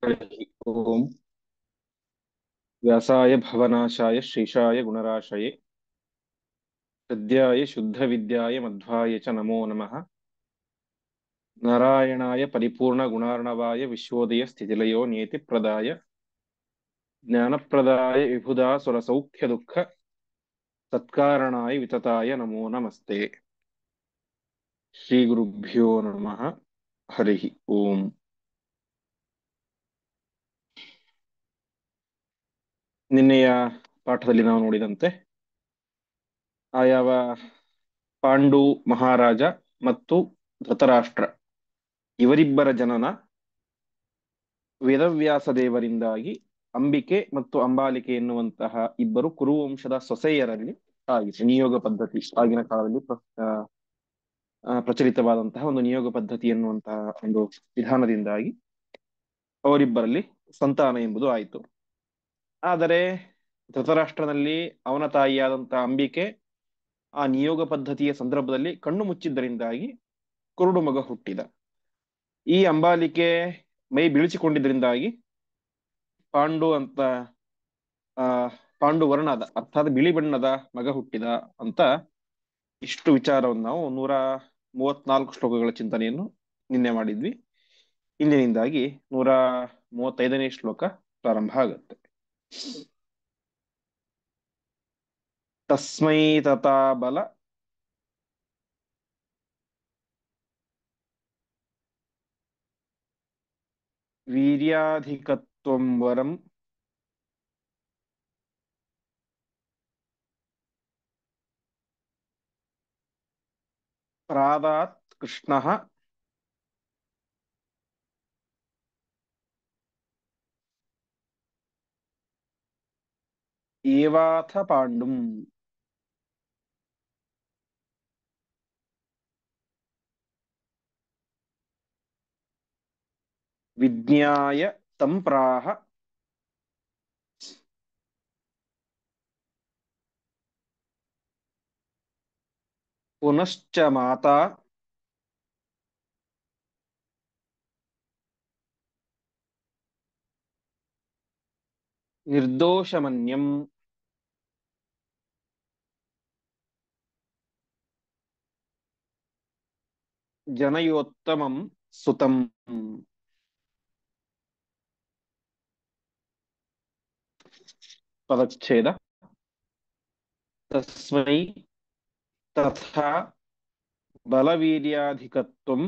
हरि ओम। व्यासाय भवनाशाय श्रीशाय गुणराशये हृद्याय शुद्धविद्याय मध्वाय च नमो नमः। नारायणाय परिपूर्णगुणार्णवाय विश्वोदय स्थितिलयो नियतिप्रदाय ज्ञानप्रदाय विबुधा सुरसौख्यदुःख सत्कारणाय वितताय नमो नमस्ते। श्रीगुरुभ्यो नमः। हरि ओम। ನಿನ್ನೆಯ ಪಾಠದಲ್ಲಿ ನಾವು ನೋಡಿದಂತೆ ಆಯಾವ ಪಾಂಡು ಮಹಾರಾಜ ಮತ್ತು ಧೃತರಾಷ್ಟ್ರ ಇವರಿಬ್ಬರ ಜನನ ವೇದವ್ಯಾಸ ದೇವರಿಂದಾಗಿ ಅಂಬಿಕೆ ಮತ್ತು ಅಂಬಾಲಿಕೆ ಎನ್ನುವಂತಹ ಇಬ್ಬರು ಕುರುವಂಶದ ಸೊಸೆಯರಲ್ಲಿ ಆಗಿದೆ. ನಿಯೋಗ ಪದ್ಧತಿ ಆಗಿನ ಕಾಲದಲ್ಲಿ ಪ್ರಚಲಿತವಾದಂತಹ ಒಂದು ನಿಯೋಗ ಪದ್ಧತಿ ಎನ್ನುವಂತಹ ಒಂದು ವಿಧಾನದಿಂದಾಗಿ ಅವರಿಬ್ಬರಲ್ಲಿ ಸಂತಾನ ಎಂಬುದು ಆಯಿತು. ಆದರೆ ಧೃತರಾಷ್ಟ್ರನಲ್ಲಿ ಅವನ ತಾಯಿಯಾದಂತಹ ಅಂಬಿಕೆ ಆ ನಿಯೋಗ ಪದ್ಧತಿಯ ಸಂದರ್ಭದಲ್ಲಿ ಕಣ್ಣು ಮುಚ್ಚಿದ್ದರಿಂದಾಗಿ ಕುರುಡು ಮಗ ಹುಟ್ಟಿದ. ಈ ಅಂಬಾಲಿಕೆ ಮೈ ಬೀಳಿಸಿಕೊಂಡಿದ್ದರಿಂದಾಗಿ ಪಾಂಡು ಅಂತ ಆ ಪಾಂಡು ವರ್ಣದ ಅರ್ಥಾತ್ ಬಿಳಿ ಬಣ್ಣದ ಮಗ ಹುಟ್ಟಿದ ಅಂತ ಇಷ್ಟು ವಿಚಾರವನ್ನು ನಾವು 134 ಶ್ಲೋಕಗಳ ಚಿಂತನೆಯನ್ನು ನಿನ್ನೆ ಮಾಡಿದ್ವಿ. ಇಂದಿನಿಂದಾಗಿ 135ನೇ ಶ್ಲೋಕ ಪ್ರಾರಂಭ ಆಗುತ್ತೆ. ತಸ್ಮೈ ತಥಾ ಬಲ ವೀರ್ಯಾಧಿಕತ್ವಂ ವರಂ ಪ್ರಾದಾತ್ ಕೃಷ್ಣಃ ಏವಾಥ ಪಾಂಡುಂ. ವಿಜ್ಞಾಯ ತಂ ಪ್ರಾಹ ಪುನಶ್ಚ ಮಾತಾ ನಿರ್ದೋಷಮನ್ಯಂ ಜನಯೋತ್ತಮಂ ಸುತಂ. ಪದಚ್ಛೇದ. ತಸ್ಮೈ ತಥಾ ಬಲವೀರ್ಯಾಧಿಕತ್ವಂ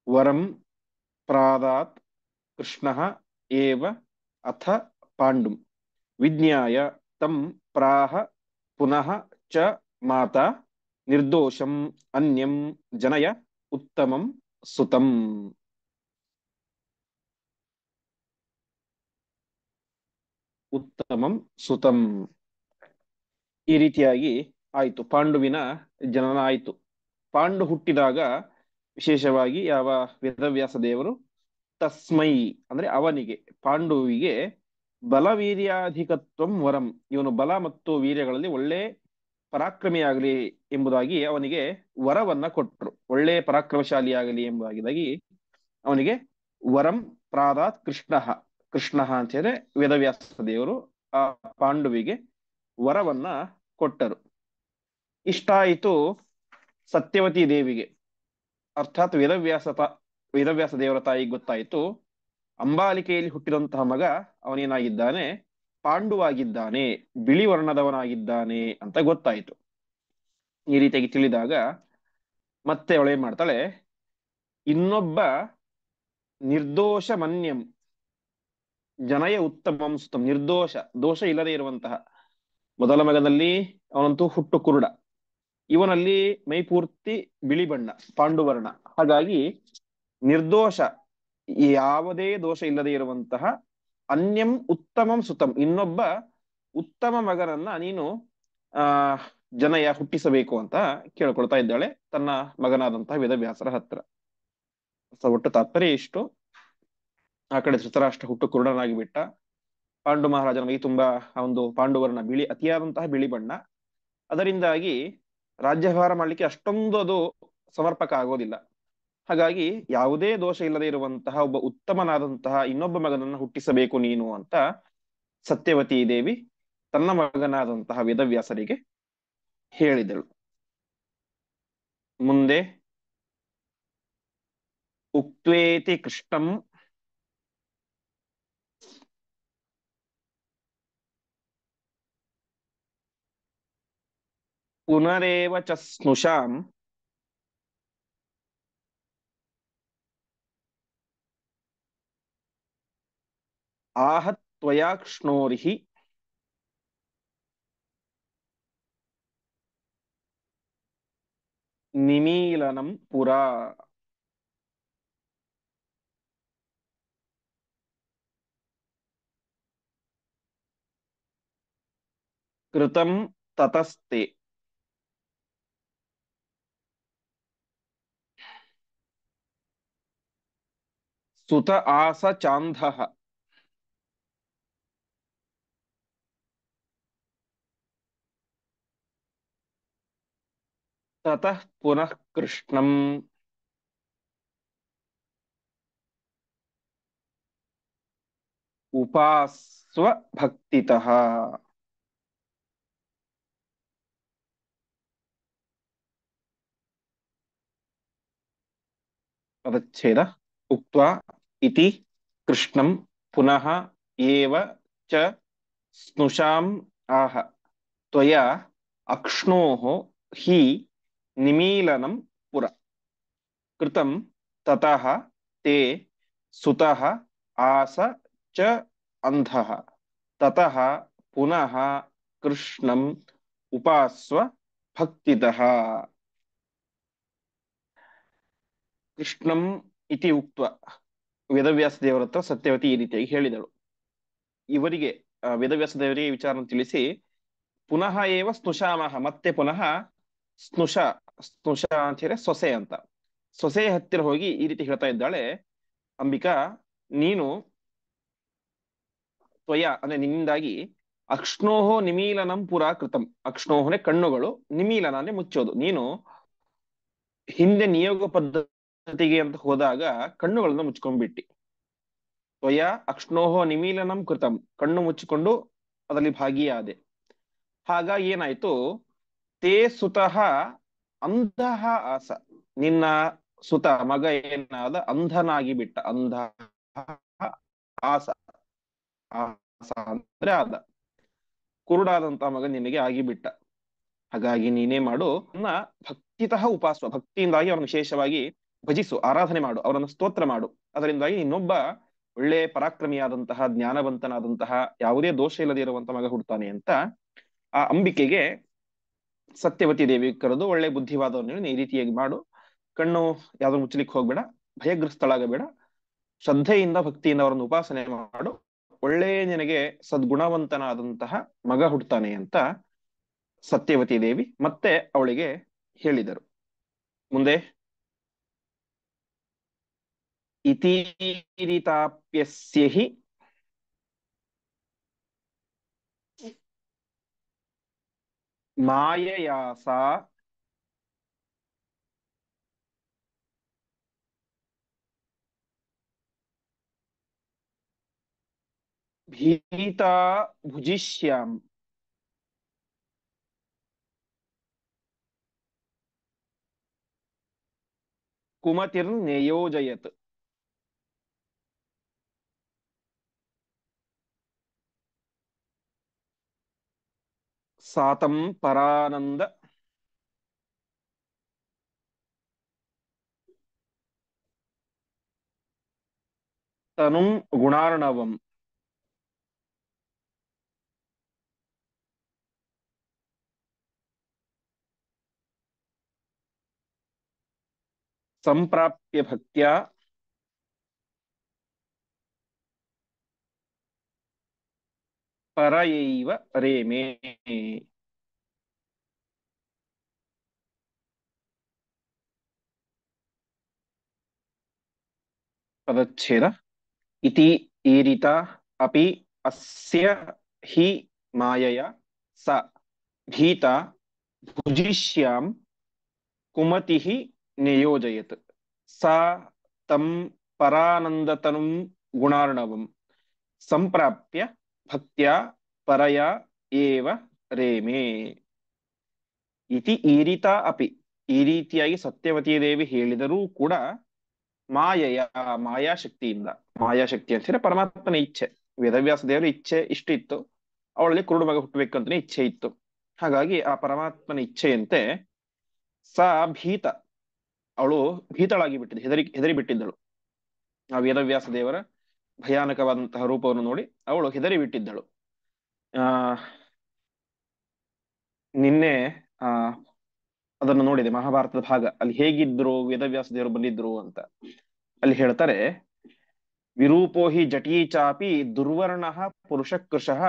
ವರಂ ಪ್ರಾದಾತ್ ಕೃಷ್ಣಃ ಏವ ಅಥ ಪಾಂಡುಂ ವಿಜ್ಞಾಯ ತಂ ಪ್ರಾಹ ಪುನಃ ಚ ಮಾತಾ ನಿರ್ದೋಷಂ ಅನ್ಯಂ ಜನಯ ಉತ್ತಮಂ ಸುತಂ. ಉತ್ತಮಂ ಸುತಂ. ಈ ರೀತಿಯಾಗಿ ಆಯಿತು, ಪಾಂಡುವಿನ ಜನನ ಆಯಿತು. ಪಾಂಡು ಹುಟ್ಟಿದಾಗ ವಿಶೇಷವಾಗಿ ಯಾವ ವೇದವ್ಯಾಸ ದೇವರು ತಸ್ಮೈ ಅಂದ್ರೆ ಅವನಿಗೆ, ಪಾಂಡುವಿಗೆ ಬಲವೀರ್ಯಾಧಿಕತ್ವಂ ವರಂ, ಇವನು ಬಲ ಮತ್ತು ವೀರ್ಯಗಳಲ್ಲಿ ಒಳ್ಳೆ ಪರಾಕ್ರಮಿಯಾಗಲಿ ಎಂಬುದಾಗಿ ಅವನಿಗೆ ವರವನ್ನ ಕೊಟ್ಟರು. ಒಳ್ಳೆ ಪರಾಕ್ರಮಶಾಲಿಯಾಗಲಿ ಎಂಬುದಾಗಿ ಅವನಿಗೆ ವರಂ ಪ್ರಾದಾತ್ ಕೃಷ್ಣ, ಕೃಷ್ಣ ಅಂತ ಹೇಳಿದ್ರೆ ವೇದವ್ಯಾಸ ದೇವರು ಆ ಪಾಂಡುವಿಗೆ ವರವನ್ನ ಕೊಟ್ಟರು. ಇಷ್ಟಾಯಿತು ಸತ್ಯವತಿ ದೇವಿಗೆ, ಅರ್ಥಾತ್ ವೇದವ್ಯಾಸ ದೇವರ ತಾಯಿಗೆ ಗೊತ್ತಾಯಿತು ಅಂಬಾಲಿಕೆಯಲ್ಲಿ ಹುಟ್ಟಿದಂತಹ ಮಗ ಅವನೇನಾಗಿದ್ದಾನೆ, ಪಾಂಡುವಾಗಿದ್ದಾನೆ, ಬಿಳಿ ವರ್ಣದವನಾಗಿದ್ದಾನೆ ಅಂತ ಗೊತ್ತಾಯಿತು. ಈ ರೀತಿಯಾಗಿ ತಿಳಿದಾಗ ಮತ್ತೆ ಅವಳೇನ್ ಮಾಡ್ತಾಳೆ, ಇನ್ನೊಬ್ಬ ನಿರ್ದೋಷ ಮನ್ಯಂ ಜನಯ ಉತ್ತಮಂ ಸುತಂ, ನಿರ್ದೋಷ ದೋಷ ಇಲ್ಲದೆ ಇರುವಂತಹ ಮೊದಲ ಮಗನಲ್ಲಿ ಅವನಂತೂ ಹುಟ್ಟು ಕುರುಡ, ಇವನಲ್ಲಿ ಮೈ ಪೂರ್ತಿ ಬಿಳಿ ಬಣ್ಣ ಪಾಂಡುವರ್ಣ, ಹಾಗಾಗಿ ನಿರ್ದೋಷ ಯಾವುದೇ ದೋಷ ಇಲ್ಲದೆ ಇರುವಂತಹ ಅನ್ಯಂ ಉತ್ತಮಂ ಸುತಂ, ಇನ್ನೊಬ್ಬ ಉತ್ತಮ ಮಗನನ್ನ ನೀನು ಆ ಜನಯ ಹುಟ್ಟಿಸಬೇಕು ಅಂತ ಕೇಳ್ಕೊಳ್ತಾ ಇದ್ದಾಳೆ ತನ್ನ ಮಗನಾದಂತಹ ವೇದವ್ಯಾಸರ ಹತ್ರ. ಒಟ್ಟು ತಾತ್ಪರ್ಯ ಇಷ್ಟು. ಆ ಕಡೆ ಧೃತರಾಷ್ಟ್ರ ಹುಟ್ಟು ಕುರುಡನಾಗಿ ಬಿಟ್ಟ, ಪಾಂಡು ಮಹಾರಾಜನ ಮೈ ತುಂಬಾ ಆ ಒಂದು ಪಾಂಡುವರ್ಣ ಬಿಳಿ, ಅತಿಯಾದಂತಹ ಬಿಳಿ ಬಣ್ಣ, ಅದರಿಂದಾಗಿ ರಾಜ್ಯಭಾರ ಮಾಡ್ಲಿಕ್ಕೆ ಅಷ್ಟೊಂದು ಅದು ಸಮರ್ಪಕ ಆಗೋದಿಲ್ಲ. ಹಾಗಾಗಿ ಯಾವುದೇ ದೋಷ ಇಲ್ಲದೆ ಇರುವಂತಹ ಒಬ್ಬ ಉತ್ತಮನಾದಂತಹ ಇನ್ನೊಬ್ಬ ಮಗನನ್ನು ಹುಟ್ಟಿಸಬೇಕು ನೀನು ಅಂತ ಸತ್ಯವತಿ ದೇವಿ ತನ್ನ ಮಗನಾದಂತಹ ವೇದವ್ಯಾಸರಿಗೆ ಹೇಳಿದಳು. ಮುಂದೆ ಉಕ್ತ್ವೇತಿ ಕೃಷ್ಣಂ ಪುನರೇವ ಚ ಸ್ನುಷಾಂ ಆಹತ್ವಯಾಕ್ಷ್ಣೋರಿಹಿ ನಿಮೀಲನಂ ಪುರಾ. ಕೃತಂ ತತಸ್ತೆ ಸುತ ಆಸ ಚಾಂಧಃ ತತಃ ಪುನಃ ಕೃಷ್ಣಂ ಉಪಾಸ್ವ ಭಕ್ತಿತಃ. ಪದಚ್ಛೇದ ಉಕ್ತ್ವಾ ಇತಿ ಕೃಷ್ಣಂ ಪುನಃ ಏವ ಚ ಸ್ನುಷಾಂ ಆಹ ತ್ವಯಾ ಅಕ್ಷ್ಣೋಃ ಹಿ ನಿಮೀಲನಂ ಪುರ ಕೃತಂ ತತಃ ತೇ ಸುತಃ ಆಸ ಚ ಅಂಧಃ ತತಃ ಪುನಃ ಕೃಷ್ಣಂ ಉಪಾಸ್ವ ಭಕ್ತಿತಃ. ಕೃಷ್ಣಂ ಇತಿ ಉಕ್ತ ವೇದವ್ಯಾಸ ದೇವರ ಹತ್ರ ಸತ್ಯವತಿ ಈ ರೀತಿಯಾಗಿ ಹೇಳಿದಳು. ಇವರಿಗೆ ವೇದವ್ಯಾಸ ದೇವರಿಗೆ ಈ ವಿಚಾರ ತಿಳಿಸಿ ಪುನಃ ಏವ ಸ್ನುಷಾಮಹ ಮತ್ತೆ ಪುನಃ ಸ್ನುಷ ಸ್ನುಷ ಅಂತ ಹೇಳಿ ಸೊಸೆ ಅಂತ ಸೊಸೆಯ ಹತ್ತಿರ ಹೋಗಿ ಈ ರೀತಿ ಹೇಳ್ತಾ ಇದ್ದಾಳೆ, ಅಂಬಿಕಾ ನೀನು ತ್ವಯ ಅಂದ್ರೆ ನಿನ್ನಿಂದಾಗಿ ಅಕ್ಷ್ಣೋಹೋ ನಿಮೀಲನಂ ಪುರಾ ಕೃತಂ. ಅಕ್ಷ್ಣೋಹನೆ ಕಣ್ಣುಗಳು, ನಿಮೀಲನ ಅಂದ್ರೆ ಮುಚ್ಚೋದು. ನೀನು ಹಿಂದೆ ನಿಯೋಗ ಪದ್ಧತಿಗೆ ಅಂತ ಹೋದಾಗ ಕಣ್ಣುಗಳನ್ನು ಮುಚ್ಕೊಂಡ್ಬಿಟ್ಟಿ. ತ್ವಯ ಅಕ್ಷ್ಣೋಹೋ ನಿಮೀಲನಂ ಕೃತಂ, ಕಣ್ಣು ಮುಚ್ಚಿಕೊಂಡು ಅದರಲ್ಲಿ ಭಾಗಿಯಾದೆ. ಹಾಗಾಗಿ ಏನಾಯ್ತು, ತೇ ಸುತಃ ಅಂಧಃ ಆಸ, ನಿನ್ನ ಸುತ ಮಗ ಏನಾದ ಅಂಧನಾಗಿ ಬಿಟ್ಟ. ಅಂಧ ಆಸ, ಆಸ ಅಂದ್ರೆ ಆದ, ಕುರುಡಾದಂತಹ ಮಗ ನಿನಗೆ ಆಗಿಬಿಟ್ಟ. ಹಾಗಾಗಿ ನೀನೇ ಮಾಡು, ನನ್ನ ಭಕ್ತಿತಃ ಉಪಾಸ್ವ, ಭಕ್ತಿಯಿಂದಾಗಿ ಅವರನ್ನು ವಿಶೇಷವಾಗಿ ಭಜಿಸು, ಆರಾಧನೆ ಮಾಡು, ಅವರನ್ನು ಸ್ತೋತ್ರ ಮಾಡು. ಅದರಿಂದಾಗಿ ಇನ್ನೊಬ್ಬ ಒಳ್ಳೆ ಪರಾಕ್ರಮಿಯಾದಂತಹ ಜ್ಞಾನವಂತನಾದಂತಹ ಯಾವುದೇ ದೋಷ ಇಲ್ಲದೆ ಇರುವಂತಹ ಮಗ ಹುಡ್ತಾನೆ ಅಂತ ಆ ಅಂಬಿಕೆಗೆ ಸತ್ಯವತಿ ದೇವಿ ಕರೆದು ಒಳ್ಳೆ ಬುದ್ಧಿವಾದವನ್ನು ಈ ರೀತಿಯಾಗಿ ಮಾಡು, ಕಣ್ಣು ಯಾವ್ದು ಮುಚ್ಚಲಿಕ್ಕೆ ಹೋಗ್ಬೇಡ, ಭಯಗ್ರಸ್ತಳಾಗಬೇಡ, ಶ್ರದ್ಧೆಯಿಂದ ಭಕ್ತಿಯಿಂದ ಅವರನ್ನು ಉಪಾಸನೆ ಮಾಡು, ಒಳ್ಳೆ ನಿನಗೆ ಸದ್ಗುಣವಂತನಾದಂತಹ ಮಗ ಹುಡ್ತಾನೆ ಅಂತ ಸತ್ಯವತಿ ದೇವಿ ಮತ್ತೆ ಅವಳಿಗೆ ಹೇಳಿದರು. ಮುಂದೆ ಇತೀರಿತಾಪ್ಯಸ್ಯ ಹಿ ಮಾಯಯಾಸ ಭೀತಾ ಭುಜಿಷ್ಯಾಂ ಕುಮತಿರ್ನಿಯೋಜಯತ್. ಸಾತಂ ಪರಾನಂದ ತನುಂ ಗುಣಾರ್ಣವಂ ಸಂಪ್ರಾಪ್ಯ ಭಕ್ತ್ಯಾ ಪರಯೈವ ರೇಮೇ. ಪದಚ್ಛೇದ ಇತಿ ಈರಿತ ಅಪಿ ಅಸ್ಯ ಹಿ ಮಾಯಯ ಸ ಭೀತ ಭುಜಿಷ್ಯಾಂ ಕುಮತಿಃ ನಿಯೋಜಯತ್. सा तं परानन्दतनुं गुणार्णवं ಸಂಪ್ರಾಪ್ಯ ಭಕ್ತ್ಯ ಪರಯ ಏವ ರೇಮೆ ಇತಿ ಈರಿತ ಅಪಿ. ಈ ರೀತಿಯಾಗಿ ಸತ್ಯವತಿ ದೇವಿ ಹೇಳಿದರೂ ಕೂಡ ಮಾಯೆಯ ಮಾಯಾಶಕ್ತಿಯಿಂದ, ಮಾಯಾಶಕ್ತಿ ಅಂತ ಹೇಳಿದ್ರೆ ಪರಮಾತ್ಮನ ಇಚ್ಛೆ, ವೇದವ್ಯಾಸ ದೇವರ ಇಚ್ಛೆ ಇಷ್ಟಿತ್ತು, ಅವಳಲ್ಲಿ ಕುರುಡು ಮಗ ಹುಟ್ಟಬೇಕಂತಾನೆ ಇಚ್ಛೆ ಇತ್ತು. ಹಾಗಾಗಿ ಆ ಪರಮಾತ್ಮನ ಇಚ್ಛೆಯಂತೆ ಸಾ ಭೀತ, ಅವಳು ಭೀತಳಾಗಿ ಬಿಟ್ಟಿದ್ದು, ಹೆದರಿ ಬಿಟ್ಟಿದ್ದಳು. ಆ ವೇದವ್ಯಾಸ ದೇವರ ಭಯಾನಕವಾದಂತಹ ರೂಪವನ್ನು ನೋಡಿ ಅವಳು ಹೆದರಿ ಬಿಟ್ಟಿದ್ದಳು. ಆ ನಿನ್ನೆ ಆ ಅದನ್ನು ನೋಡಿದೆ, ಮಹಾಭಾರತದ ಭಾಗ. ಅಲ್ಲಿ ಹೇಗಿದ್ರು ವೇದವ್ಯಾಸ ದೇವರು ಬಂದಿದ್ರು ಅಂತ ಅಲ್ಲಿ ಹೇಳ್ತಾರೆ, ವಿರೂಪೋ ಹಿ ಜಟೀ ಚಾಪಿ ದುರ್ವರ್ಣ ಪುರುಷ ಕೃಶಃ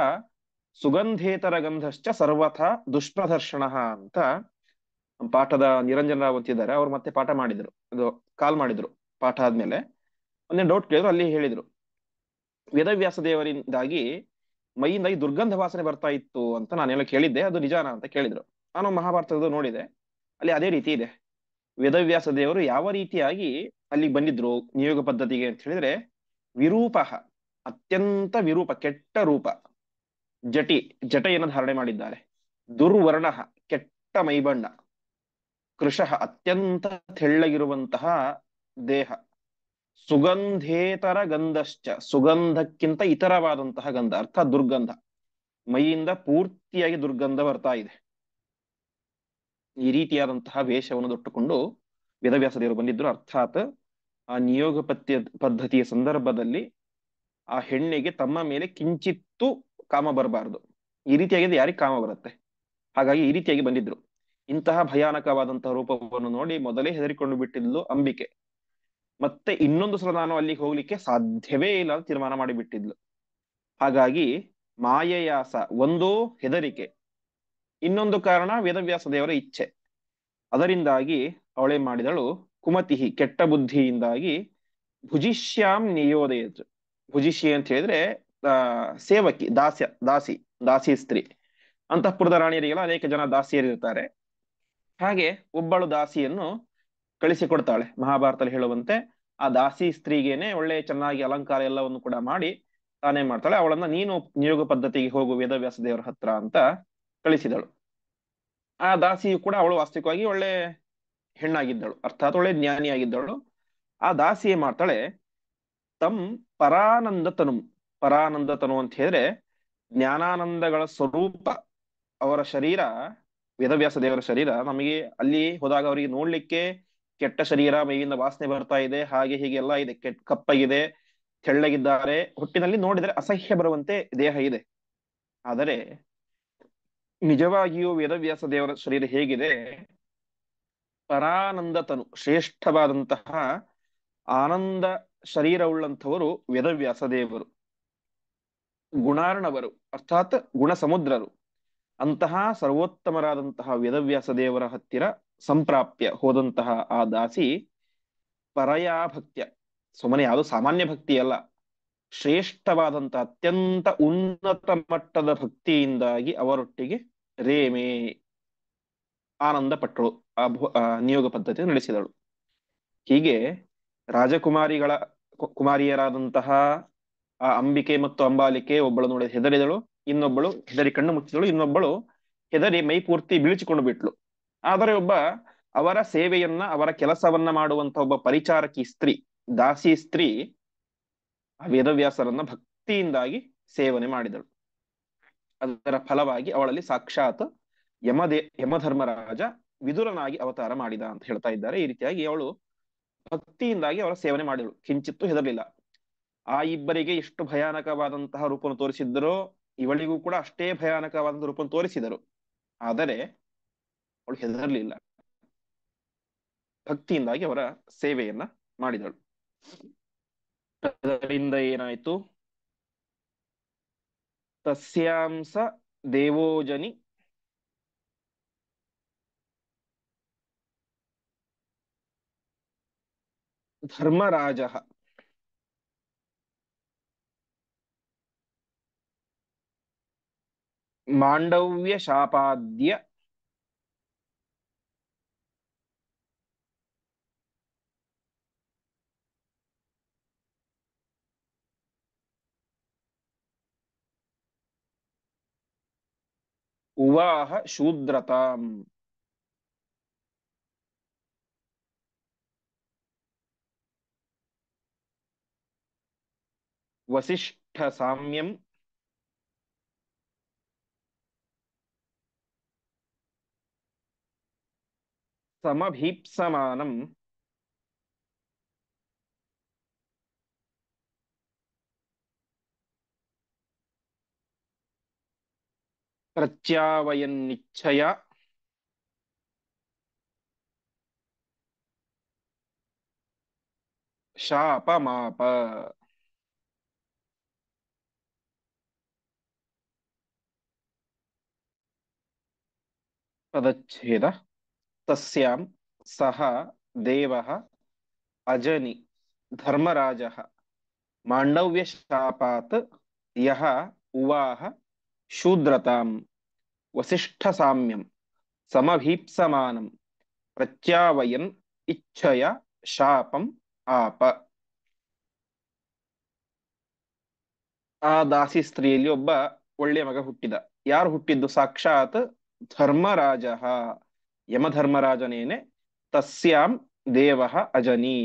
ಸುಗಂಧೇತರ ಗಂಧಶ್ಚ ಸರ್ವಥ ದುಷ್ಪ್ರದರ್ಶನ ಅಂತ ಪಾಠದ ನಿರಂಜನ ರಾವ್ ಅಂತಿದ್ದಾರೆ. ಅವ್ರು ಮತ್ತೆ ಪಾಠ ಮಾಡಿದ್ರು, ಅದು ಕಾಲ್ ಮಾಡಿದ್ರು. ಪಾಠ ಆದ್ಮೇಲೆ ಒಂದೇ ಡೌಟ್ ಕೇಳಿದ್ರು. ಅಲ್ಲಿ ಹೇಳಿದ್ರು ವೇದವ್ಯಾಸ ದೇವರಿಂದಾಗಿ ಮೈಯಿಂದಾಗಿ ದುರ್ಗಂಧ ವಾಸನೆ ಬರ್ತಾ ಇತ್ತು ಅಂತ ನಾನೆಲ್ಲ ಕೇಳಿದ್ದೆ, ಅದು ನಿಜಾನ ಅಂತ ಕೇಳಿದ್ರು. ನಾನು ಮಹಾಭಾರತದ ನೋಡಿದೆ, ಅಲ್ಲಿ ಅದೇ ರೀತಿ ಇದೆ. ವೇದವ್ಯಾಸ ದೇವರು ಯಾವ ರೀತಿಯಾಗಿ ಅಲ್ಲಿ ಬಂದಿದ್ರು ನಿಯೋಗ ಪದ್ಧತಿಗೆ ಅಂತ ಹೇಳಿದ್ರೆ, ವಿರೂಪ, ಅತ್ಯಂತ ವಿರೂಪ, ಕೆಟ್ಟ ರೂಪ, ಜಟಿ, ಜಟೆಯನ್ನು ಧಾರಣೆ ಮಾಡಿದ್ದಾರೆ, ದುರ್ವರ್ಣ, ಕೆಟ್ಟ ಮೈಬಣ್ಣ, ಕೃಶಃ, ಅತ್ಯಂತ ತೆಳ್ಳಗಿರುವಂತಹ ದೇಹ, ಸುಗಂಧೇತರ ಗಂಧಶ್ಚ, ಸುಗಂಧಕ್ಕಿಂತ ಇತರವಾದಂತಹ ಗಂಧ, ಅರ್ಥಾತ್ ದುರ್ಗಂಧ, ಮೈಯಿಂದ ಪೂರ್ತಿಯಾಗಿ ದುರ್ಗಂಧ ಬರ್ತಾ ಇದೆ. ಈ ರೀತಿಯಾದಂತಹ ವೇಷವನ್ನು ತೊಟ್ಟುಕೊಂಡು ವೇದವ್ಯಾಸ ದೇವರು ಬಂದಿದ್ರು. ಅರ್ಥಾತ್ ಆ ನಿಯೋಗ ಪದ್ಧತಿಯ ಸಂದರ್ಭದಲ್ಲಿ ಆ ಹೆಣ್ಣಿಗೆ ತಮ್ಮ ಮೇಲೆ ಕಿಂಚಿತ್ತು ಕಾಮ ಬರಬಾರದು. ಈ ರೀತಿಯಾಗಿ ಯಾರಿಗೆ ಕಾಮ ಬರುತ್ತೆ? ಹಾಗಾಗಿ ಈ ರೀತಿಯಾಗಿ ಬಂದಿದ್ರು. ಇಂತಹ ಭಯಾನಕವಾದಂತಹ ರೂಪವನ್ನು ನೋಡಿ ಮೊದಲೇ ಹೆದರಿಕೊಂಡು ಬಿಟ್ಟಿದ್ಲು ಅಂಬಿಕೆ. ಮತ್ತೆ ಇನ್ನೊಂದು ಸಲ ನಾನು ಅಲ್ಲಿಗೆ ಹೋಗ್ಲಿಕ್ಕೆ ಸಾಧ್ಯವೇ ಇಲ್ಲ ಅಂತ ತೀರ್ಮಾನ ಮಾಡಿಬಿಟ್ಟಿದ್ಲು. ಹಾಗಾಗಿ ಮಾಯಯಾಸ, ಒಂದು ಹೆದರಿಕೆ, ಇನ್ನೊಂದು ಕಾರಣ ವೇದವ್ಯಾಸ ದೇವರ ಇಚ್ಛೆ. ಅದರಿಂದಾಗಿ ಅವಳೇನ್ ಮಾಡಿದಳು, ಕುಮತಿಹಿ, ಕೆಟ್ಟ ಬುದ್ಧಿಯಿಂದಾಗಿ ಭುಜಿಷ್ಯಾಂ ನಿಯೋದಯತ್. ಭುಜಿಷ್ಯ ಅಂತ ಹೇಳಿದ್ರೆ ಸೇವಕಿ, ದಾಸಿ ಸ್ತ್ರೀ. ಅಂತಃಪುರದ ರಾಣಿಯರಿಗೆಲ್ಲ ಅನೇಕ ಜನ ದಾಸಿಯರಿರ್ತಾರೆ. ಹಾಗೆ ಒಬ್ಬಳು ದಾಸಿಯನ್ನು ಕಳಿಸಿಕೊಡ್ತಾಳೆ. ಮಹಾಭಾರತದಲ್ಲಿ ಹೇಳುವಂತೆ ಆ ದಾಸಿ ಸ್ತ್ರೀಗೇನೆ ಒಳ್ಳೆ ಚೆನ್ನಾಗಿ ಅಲಂಕಾರ ಎಲ್ಲವನ್ನು ಕೂಡ ಮಾಡಿ ತಾನೇನ್ ಮಾಡ್ತಾಳೆ, ಅವಳನ್ನ ನೀನು ನಿಯೋಗ ಪದ್ಧತಿಗೆ ಹೋಗು ವೇದವ್ಯಾಸ ದೇವರ ಹತ್ರ ಅಂತ ಕಳಿಸಿದಳು. ಆ ದಾಸಿಯು ಕೂಡ ಅವಳು ವಾಸ್ತವಿಕವಾಗಿ ಒಳ್ಳೆ ಹೆಣ್ಣಾಗಿದ್ದಳು, ಅರ್ಥಾತ್ ಒಳ್ಳೆ ಜ್ಞಾನಿಯಾಗಿದ್ದಳು. ಆ ದಾಸಿ ಏನ್ ಮಾಡ್ತಾಳೆ, ತಮ್ ಪರಾನಂದ ತನು, ಪರಾನಂದ ತನು ಅಂತ ಹೇಳಿದ್ರೆ ಜ್ಞಾನಾನಂದಗಳ ಸ್ವರೂಪ ಅವರ ಶರೀರ, ವೇದವ್ಯಾಸ ದೇವರ ಶರೀರ. ನಮಗೆ ಅಲ್ಲಿ ಹೋದಾಗ ಅವರಿಗೆ ನೋಡ್ಲಿಕ್ಕೆ ಕೆಟ್ಟ ಶರೀರ, ಮೈಯಿಂದ ವಾಸನೆ ಬರ್ತಾ ಇದೆ, ಹಾಗೆ ಹೀಗೆ ಎಲ್ಲ ಇದೆ, ಕಪ್ಪಗಿದೆ, ತೆಳ್ಳಗಿದ್ದಾರೆ, ಹುಟ್ಟಿನಲ್ಲಿ ನೋಡಿದರೆ ಅಸಹ್ಯ ಬರುವಂತೆ ದೇಹ ಇದೆ. ಆದರೆ ನಿಜವಾಗಿಯೂ ವೇದವ್ಯಾಸ ದೇವರ ಶರೀರ ಹೇಗಿದೆ, ಪರಾನಂದತನು, ಶ್ರೇಷ್ಠವಾದಂತಹ ಆನಂದ ಶರೀರವುಳ್ಳಂಥವರು ವೇದವ್ಯಾಸ ದೇವರು. ಗುಣಾರ್ಣವರು, ಅರ್ಥಾತ್ ಗುಣ ಸಮುದ್ರರು. ಅಂತಹ ಸರ್ವೋತ್ತಮರಾದಂತಹ ವೇದವ್ಯಾಸ ದೇವರ ಹತ್ತಿರ ಸಂಪ್ರಾಪ್ಯ ಹೋದಂತಹ ಆ ದಾಸಿ ಪರಯಾ ಭಕ್ತ್ಯ, ಸುಮ್ಮನೆ ಯಾವುದು ಸಾಮಾನ್ಯ ಭಕ್ತಿ ಅಲ್ಲ, ಶ್ರೇಷ್ಠವಾದಂತಹ ಅತ್ಯಂತ ಉನ್ನತ ಮಟ್ಟದ ಭಕ್ತಿಯಿಂದಾಗಿ ಅವರೊಟ್ಟಿಗೆ ರೇಮೆ, ಆನಂದ ಪಟ್ಟಳು, ಆ ನಿಯೋಗ ಪದ್ಧತಿ ನಡೆಸಿದಳು. ಹೀಗೆ ರಾಜಕುಮಾರಿಗಳ ಕುಮಾರಿಯರಾದಂತಹ ಆ ಅಂಬಿಕೆ ಮತ್ತು ಅಂಬಾಲಿಕೆ, ಒಬ್ಬಳು ನೋಡಿ ಹೆದರಿದಳು, ಇನ್ನೊಬ್ಬಳು ಹೆದರಿ ಕಣ್ಣು ಮುಚ್ಚಿದಳು, ಇನ್ನೊಬ್ಬಳು ಹೆದರಿ ಮೈ ಪೂರ್ತಿ ಬೀಳ್ಚಿಕೊಂಡು ಬಿಟ್ಲು. ಆದರೆ ಒಬ್ಬ ಅವರ ಸೇವೆಯನ್ನ, ಅವರ ಕೆಲಸವನ್ನ ಮಾಡುವಂತ ಒಬ್ಬ ಪರಿಚಾರಕಿ ಸ್ತ್ರೀ, ದಾಸಿ ಸ್ತ್ರೀ ಆ ವೇದವ್ಯಾಸರನ್ನ ಭಕ್ತಿಯಿಂದಾಗಿ ಸೇವನೆ ಮಾಡಿದಳು. ಅದರ ಫಲವಾಗಿ ಅವಳಲ್ಲಿ ಸಾಕ್ಷಾತ್ ಯಮಧರ್ಮರಾಜ ವಿದುರನಾಗಿ ಅವತಾರ ಮಾಡಿದ ಅಂತ ಹೇಳ್ತಾ ಇದ್ದಾರೆ. ಈ ರೀತಿಯಾಗಿ ಅವಳು ಭಕ್ತಿಯಿಂದಾಗಿ ಅವರ ಸೇವನೆ ಮಾಡಿದಳು, ಕಿಂಚಿತ್ತೂ ಹೆದರ್ಲಿಲ್ಲ. ಆ ಇಬ್ಬರಿಗೆ ಎಷ್ಟು ಭಯಾನಕವಾದಂತಹ ರೂಪವನ್ನು ತೋರಿಸಿದ್ದರೋ ಇವಳಿಗೂ ಕೂಡ ಅಷ್ಟೇ ಭಯಾನಕವಾದಂತಹ ರೂಪವನ್ನು ತೋರಿಸಿದರು. ಆದರೆ ಅವಳು ಹೆದರ್ಲಿಲ್ಲ, ಭಕ್ತಿಯಿಂದಾಗಿ ಅವರ ಸೇವೆಯನ್ನ ಮಾಡಿದಳು. ಅದರಿಂದ ಏನಾಯ್ತು, ತಸ್ಯಾಂಸ ದೇವೋಜನಿ ಧರ್ಮರಾಜ ಮಾಂಡವ್ಯ ಶಾಪಾದ್ಯ उवाह शूद्रताम् वसिष्ठ साम्यम समभीप्समानम प्रत्यावयन्निच्छया शापमाप। पदच्छेद तस्यां सः देवः अजनि धर्मराजः माण्डव्यशापात् यः उवाह शूद्रताम् वसिष्ठसाम्यं समभीप्समानं प्रत्यावयन् इच्छया ಶಾಪಂ ಆಪ। ಆ ದಾಸಿ ಸ್ತ್ರೀಯಲ್ಲಿ ಒಬ್ಬ ಒಳ್ಳೆಯ ಮಗ ಹುಟ್ಟಿದ. ಯಾರು ಹುಟ್ಟಿದ್ದು? ಸಾಕ್ಷಾತ್ ಧರ್ಮರಾಜ, ಯಮಧರ್ಮರಾಜನೇನೆ. ತಸ್ಯಾಂ ದೇವ ಅಜನಿ,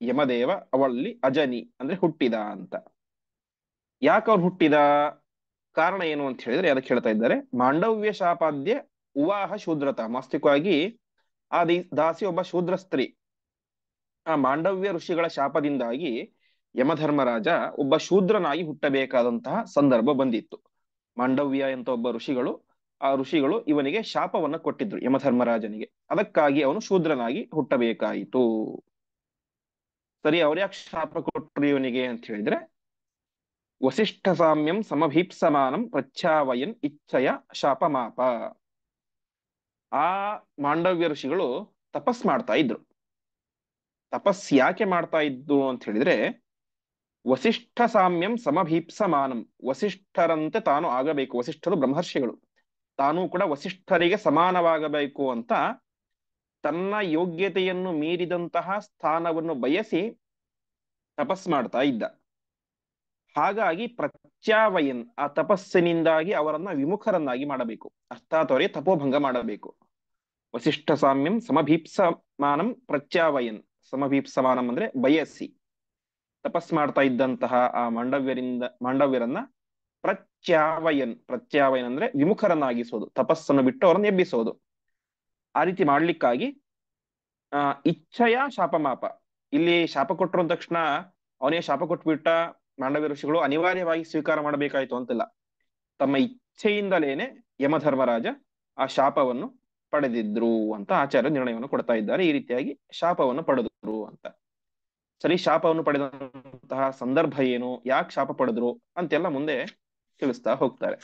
ಯಮದೇವ ಅವಳಲ್ಲಿ ಅಜನಿ ಅಂದ್ರೆ ಹುಟ್ಟಿದ ಅಂತ. ಯಾಕೆ ಅವನು ಹುಟ್ಟಿದ? ಕಾರಣ ಏನು ಅಂತ ಹೇಳಿದ್ರೆ ಅದಕ್ಕೆ ಹೇಳ್ತಾ ಇದ್ದಾರೆ. ಮಾಂಡವ್ಯ ಶಾಪಾದ್ಯ ಉವಾಹ ಶೂದ್ರತ. ವಾಸ್ತವಿಕವಾಗಿ ಆ ದಾಸಿ ಒಬ್ಬ ಶೂದ್ರ ಸ್ತ್ರೀ. ಆ ಮಾಂಡವ್ಯ ಋಷಿಗಳ ಶಾಪದಿಂದಾಗಿ ಯಮಧರ್ಮರಾಜ ಒಬ್ಬ ಶೂದ್ರನಾಗಿ ಹುಟ್ಟಬೇಕಾದಂತಹ ಸಂದರ್ಭ ಬಂದಿತ್ತು. ಮಾಂಡವ್ಯ ಅಂತ ಒಬ್ಬ ಋಷಿಗಳು, ಆ ಋಷಿಗಳು ಇವನಿಗೆ ಶಾಪವನ್ನ ಕೊಟ್ಟಿದ್ರು ಯಮಧರ್ಮರಾಜನಿಗೆ. ಅದಕ್ಕಾಗಿ ಅವನು ಶೂದ್ರನಾಗಿ ಹುಟ್ಟಬೇಕಾಯಿತು. ಸರಿ, ಅವ್ರ್ಯಾಕೆ ಶಾಪ ಕೊಟ್ರು ಇವನಿಗೆ ಅಂತ ಹೇಳಿದ್ರೆ, ವಸಿಷ್ಠ ಸಾಮ್ಯಂ ಸಮಭೀಪ್ಸಮಾನಂ ಪ್ರಚ್ಛಾವಯನ್ ಇಚ್ಛಯ ಶಾಪಮಾಪ. ಆ ಮಾಂಡವ್ಯ ಋಷಿಗಳು ತಪಸ್ ಮಾಡ್ತಾ ಇದ್ರು. ತಪಸ್ ಯಾಕೆ ಮಾಡ್ತಾ ಇದ್ದು ಅಂತ ಹೇಳಿದ್ರೆ, ವಸಿಷ್ಠ ಸಾಮ್ಯಂ ಸಮಭೀಪ್ಸಮಾನಂ, ವಸಿಷ್ಠರಂತೆ ತಾನು ಆಗಬೇಕು. ವಸಿಷ್ಠರು ಬ್ರಹ್ಮರ್ಷಿಗಳು, ತಾನೂ ಕೂಡ ವಸಿಷ್ಠರಿಗೆ ಸಮಾನವಾಗಬೇಕು ಅಂತ ತನ್ನ ಯೋಗ್ಯತೆಯನ್ನು ಮೀರಿದಂತಹ ಸ್ಥಾನವನ್ನು ಬಯಸಿ ತಪಸ್ ಮಾಡ್ತಾ ಇದ್ದ. ಹಾಗಾಗಿ ಪ್ರತ್ಯಾವಯನ್, ಆ ತಪಸ್ಸಿನಿಂದಾಗಿ ಅವರನ್ನ ವಿಮುಖರನ್ನಾಗಿ ಮಾಡಬೇಕು, ಅರ್ಥಾತ್ ಅವರಿಗೆ ತಪೋಭಂಗ ಮಾಡಬೇಕು. ವಸಿಷ್ಠ ಸಾಮ್ಯಂ ಸಮಭೀಪ್ಸಮಾನಂ ಪ್ರತ್ಯಾವಯನ್, ಸಮಭೀಪ್ಸಮಾನಂ ಅಂದ್ರೆ ಬಯಸಿ ತಪಸ್ ಮಾಡ್ತಾ ಇದ್ದಂತಹ ಆ ಮಾಂಡವ್ಯರನ್ನ ಪ್ರತ್ಯಾವಯನ್, ಪ್ರತ್ಯಾವಯನ್ ಅಂದ್ರೆ ವಿಮುಖರನ್ನಾಗಿಸೋದು, ತಪಸ್ಸನ್ನು ಬಿಟ್ಟು ಅವರನ್ನು ಎಬ್ಬಿಸೋದು. ಆ ರೀತಿ ಮಾಡ್ಲಿಕ್ಕಾಗಿ ಇಚ್ಛೆಯ ಶಾಪಮಾಪ. ಇಲ್ಲಿ ಶಾಪ ಕೊಟ್ಟರು ಅಂದ ತಕ್ಷಣ ಅವನೇ ಶಾಪ ಕೊಟ್ಬಿಟ್ಟ ಮಾಂಡವ್ಯ ಋಷಿಗಳು ಅನಿವಾರ್ಯವಾಗಿ ಸ್ವೀಕಾರ ಮಾಡಬೇಕಾಯ್ತು ಅಂತಿಲ್ಲ. ತಮ್ಮ ಇಚ್ಛೆಯಿಂದಲೇನೆ ಯಮಧರ್ಮರಾಜ ಆ ಶಾಪವನ್ನು ಪಡೆದಿದ್ರು ಅಂತ ಆಚಾರ್ಯ ನಿರ್ಣಯವನ್ನು ಕೊಡ್ತಾ ಇದ್ದಾರೆ. ಈ ರೀತಿಯಾಗಿ ಶಾಪವನ್ನು ಪಡೆದ್ರು ಅಂತ. ಸರಿ, ಶಾಪವನ್ನು ಪಡೆದಂತಹ ಸಂದರ್ಭ ಏನು, ಯಾಕೆ ಶಾಪ ಪಡೆದ್ರು ಅಂತೆಲ್ಲ ಮುಂದೆ ತಿಳಿಸ್ತಾ ಹೋಗ್ತಾರೆ.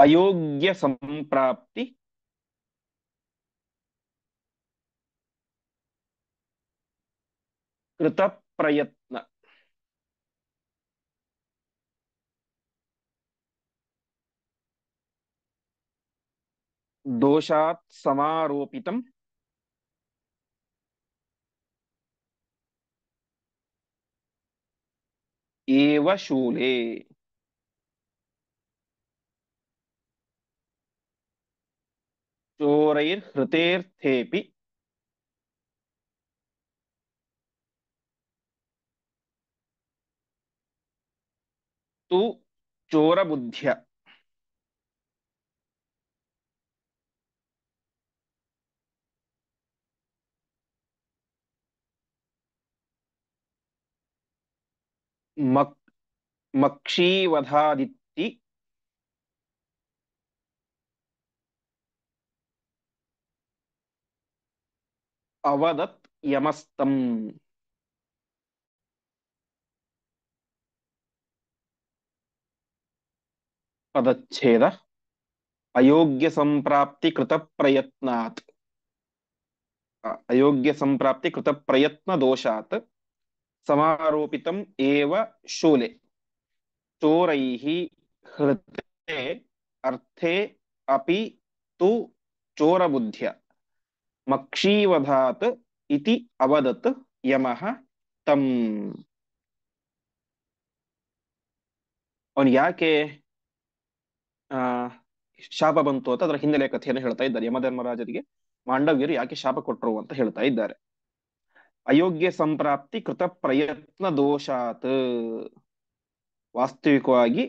ಅಯೋಗ್ಯ ಸಂಪ್ರಾಪ್ತಿ ಕೃತ ಪ್ರಯತ್ನ ದೋಷಾತ್ ಸಮಾರೋಪಿತಂ ಏವ ಶೂಲೆ. ಚೋರೈರ್ಹೃತೇರ್ಥೇಪಿ ತು ಚೋರಬುದ್ಧ್ಯ ಮಕ್ ಮಕ್ಷೀವಧಾದಿತ್ತಿ ಅವದತ್ ಯಮಸ್ತಂ. ಪದಚ್ಛೇದ ಅಯೋಗ್ಯ ಸಂಪ್ರಾಪ್ತಿ ಕೃತ ಪ್ರಯತ್ನಾತ್, ಅಯೋಗ್ಯ ಸಂಪ್ರಾಪ್ತಿ ಕೃತ ಪ್ರಯತ್ನ ದೋಷಾತ್ ಸಮಾರೋಪಿತಂ ಏವ ಶೂಲೆ. ಚೋರೈಃ ಹೃತೆ ಅರ್ಥೇ ಅಪಿ ತು ಚೋರಬುದ್ಧ್ಯ ಮಕ್ಷೀವಧಾತ್ ಇತಿ ಅವದತ್ ಯಮಃ ತಂ. ಅವನಿಗೆ ಯಾಕೆ ಆ ಶಾಪ ಬಂತು ಅಂತ ಅದರ ಹಿನ್ನೆಲೆ ಕಥೆಯನ್ನು ಹೇಳ್ತಾ ಇದ್ದಾರೆ. ಯಮಧರ್ಮರಾಜರಿಗೆ ಮಾಂಡವ್ಯರು ಯಾಕೆ ಶಾಪ ಕೊಟ್ಟರು ಅಂತ ಹೇಳ್ತಾ ಇದ್ದಾರೆ. ಅಯೋಗ್ಯ ಸಂಪ್ರಾಪ್ತಿ ಕೃತ ಪ್ರಯತ್ನ ದೋಷಾತ್. ವಾಸ್ತವಿಕವಾಗಿ